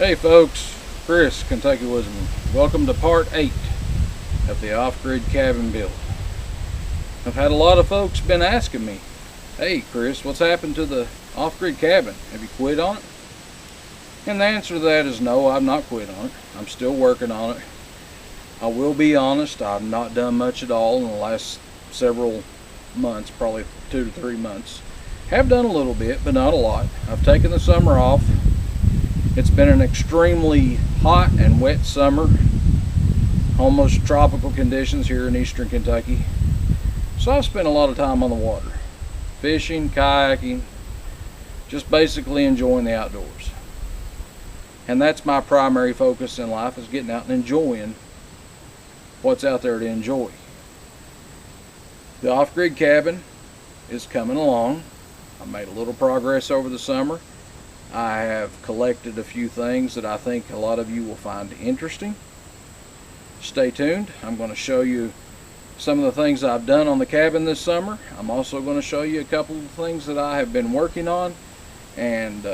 Hey folks, Chris, Kentucky Woodsman. Welcome to part 8 of the off-grid cabin build. I've had a lot of folks been asking me, hey Chris, what's happened to the off-grid cabin? Have you quit on it? And the answer to that is no, I've not quit on it. I'm still working on it. I will be honest, I've not done much at all in the last several months, probably 2 to 3 months. Have done a little bit, but not a lot. I've taken the summer off. It's been an extremely hot and wet summer, almost tropical conditions here in eastern Kentucky. So I've spent a lot of time on the water, fishing, kayaking, just basically enjoying the outdoors. And that's my primary focus in life, is getting out and enjoying what's out there to enjoy. The off-grid cabin is coming along. I made a little progress over the summer. I have collected a few things that I think a lot of you will find interesting. Stay tuned. I'm going to show you some of the things I've done on the cabin this summer. I'm also going to show you a couple of things that I have been working on, and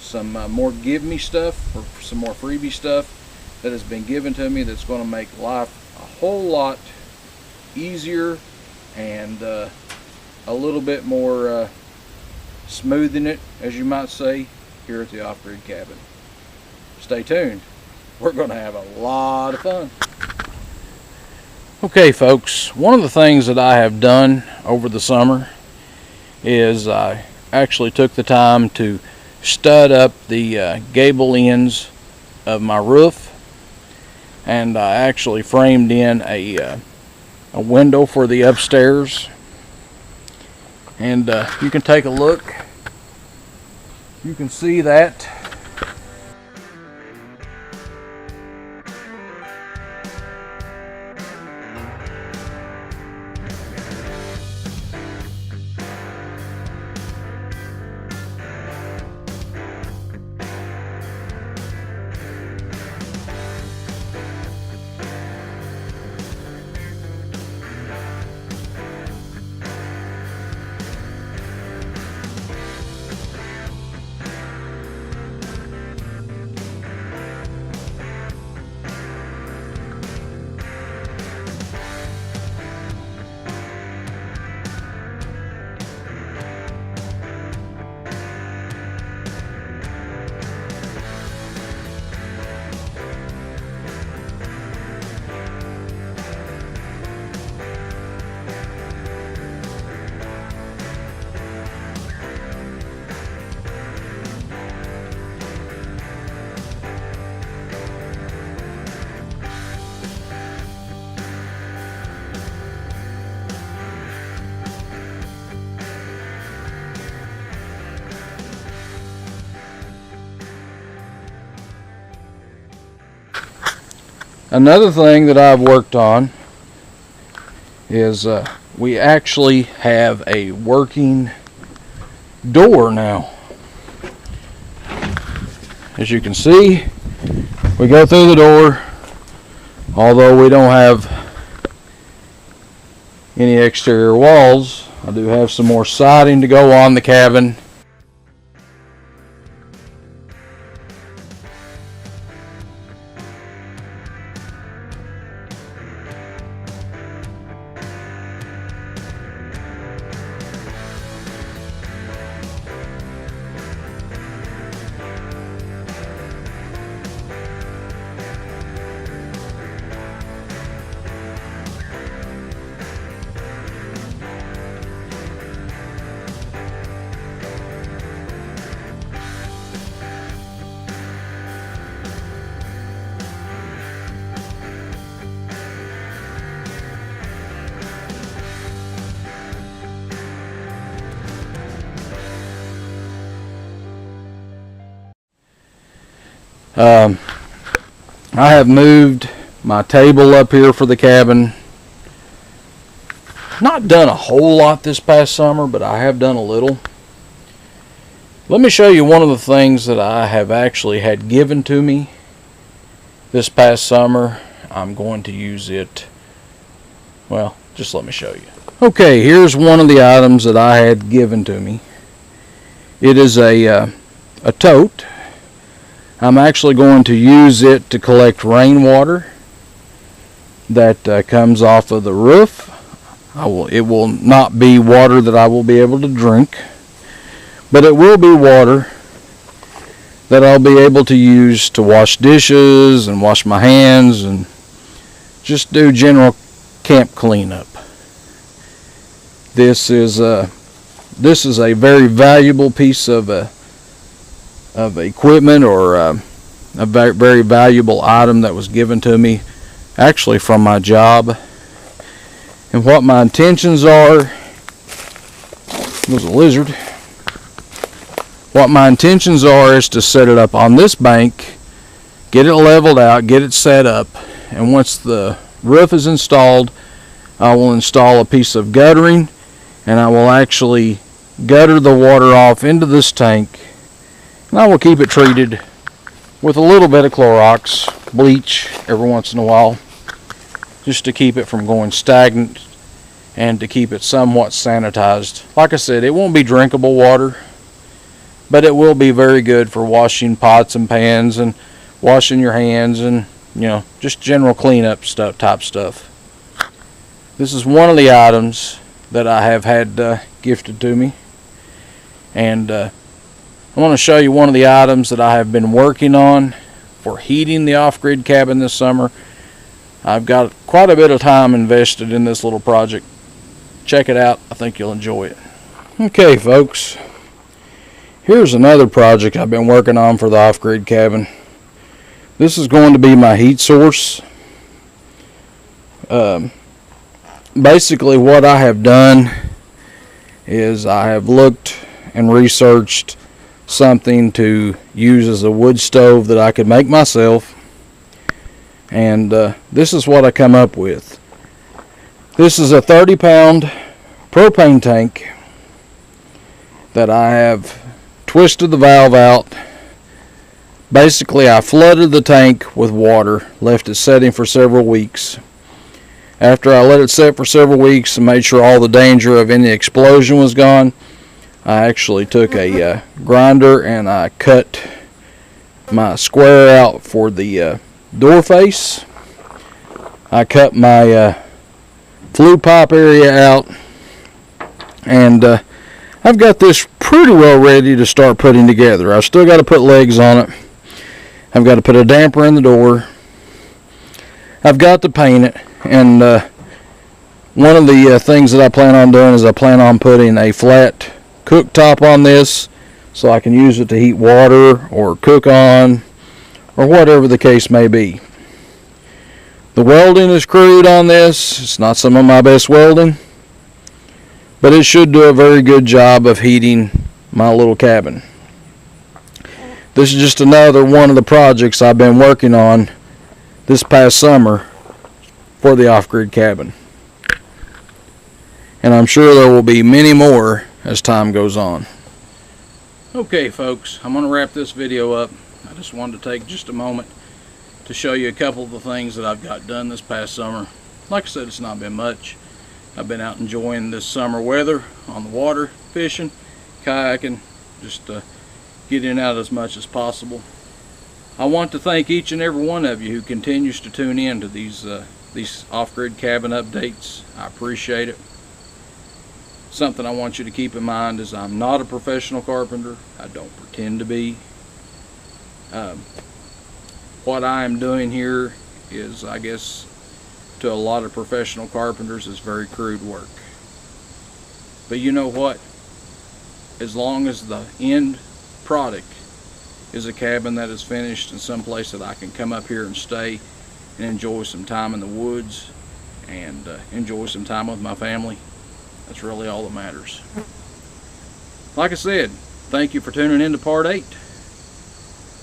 some more give me stuff, or some more freebie stuff that has been given to me that's going to make life a whole lot easier and a little bit more smoothing it, as you might say, here at the off-grid cabin. Stay tuned. We're going to have a lot of fun. Okay folks, one of the things that I have done over the summer is I actually took the time to stud up the gable ends of my roof, and I actually framed in a window for the upstairs. And you can take a look. You can see that. Another thing that I've worked on is we actually have a working door now. As you can see, we go through the door, although we don't have any exterior walls. I do have some more siding to go on the cabin. I have moved my table up here for the cabin. Not done a whole lot this past summer, but I have done a little. Let me show you one of the things that I have actually had given to me this past summer. I'm going to use it, well, just let me show you. Okay, here's one of the items that I had given to me. It is a tote. I'm actually going to use it to collect rainwater that comes off of the roof. It will not be water that I will be able to drink, but it will be water that I'll be able to use to wash dishes and wash my hands and just do general camp cleanup. This is a very valuable piece of equipment, or a very valuable item that was given to me actually from my job. And what my intentions are, there's a lizard. What my intentions are is to set it up on this bank, get it leveled out, get it set up, and once the roof is installed, I will install a piece of guttering, and I will actually gutter the water off into this tank, and I will keep it treated with a little bit of Clorox bleach every once in a while, just to keep it from going stagnant and to keep it somewhat sanitized. Like I said, it won't be drinkable water, but it will be very good for washing pots and pans and washing your hands and, you know, just general cleanup type stuff. This is one of the items that I have had gifted to me, and I want to show you one of the items that I have been working on for heating the off-grid cabin this summer. I've got quite a bit of time invested in this little project. Check it out. I think you'll enjoy it. Okay, folks. Here's another project I've been working on for the off-grid cabin. This is going to be my heat source. Basically what I have done is I have looked and researched something to use as a wood stove that I could make myself, and this is what I come up with. This is a 30-pound propane tank that I have twisted the valve out. Basically, I flooded the tank with water, left it setting for several weeks. After I let it set for several weeks and made sure all the danger of any explosion was gone, I actually took a grinder and I cut my square out for the door face. I cut my flue pipe area out, and I've got this pretty well ready to start putting together. I've still got to put legs on it. I've got to put a damper in the door. I've got to paint it, and one of the things that I plan on doing is I plan on putting a flat cooktop on this so I can use it to heat water or cook on, or whatever the case may be. The welding is crude on this. It's not some of my best welding, but it should do a very good job of heating my little cabin. This is just another one of the projects I've been working on this past summer for the off-grid cabin, and I'm sure there will be many more as time goes on. Okay, folks, I'm going to wrap this video up. I just wanted to take just a moment to show you a couple of the things that I've got done this past summer. Like I said, it's not been much. I've been out enjoying this summer weather on the water, fishing, kayaking, just getting out as much as possible. I want to thank each and every one of you who continues to tune in to these off-grid cabin updates. I appreciate it. Something I want you to keep in mind is I'm not a professional carpenter. I don't pretend to be. What I am doing here is, I guess, to a lot of professional carpenters, is very crude work. But you know what? As long as the end product is a cabin that is finished in some place that I can come up here and stay and enjoy some time in the woods and enjoy some time with my family, that's really all that matters. Like I said, thank you for tuning in to part 8.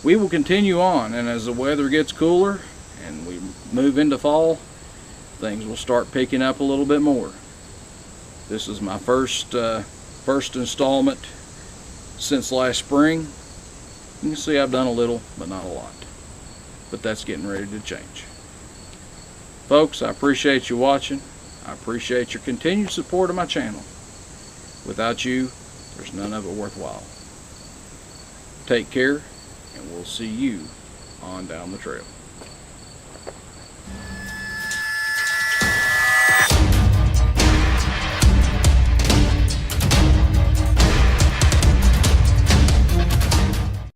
We will continue on, and as the weather gets cooler and we move into fall, things will start picking up a little bit more. This is my first installment since last spring. You can see I've done a little, but not a lot. But that's getting ready to change. Folks, I appreciate you watching. I appreciate your continued support of my channel. Without you, there's none of it worthwhile. Take care, and we'll see you on down the trail.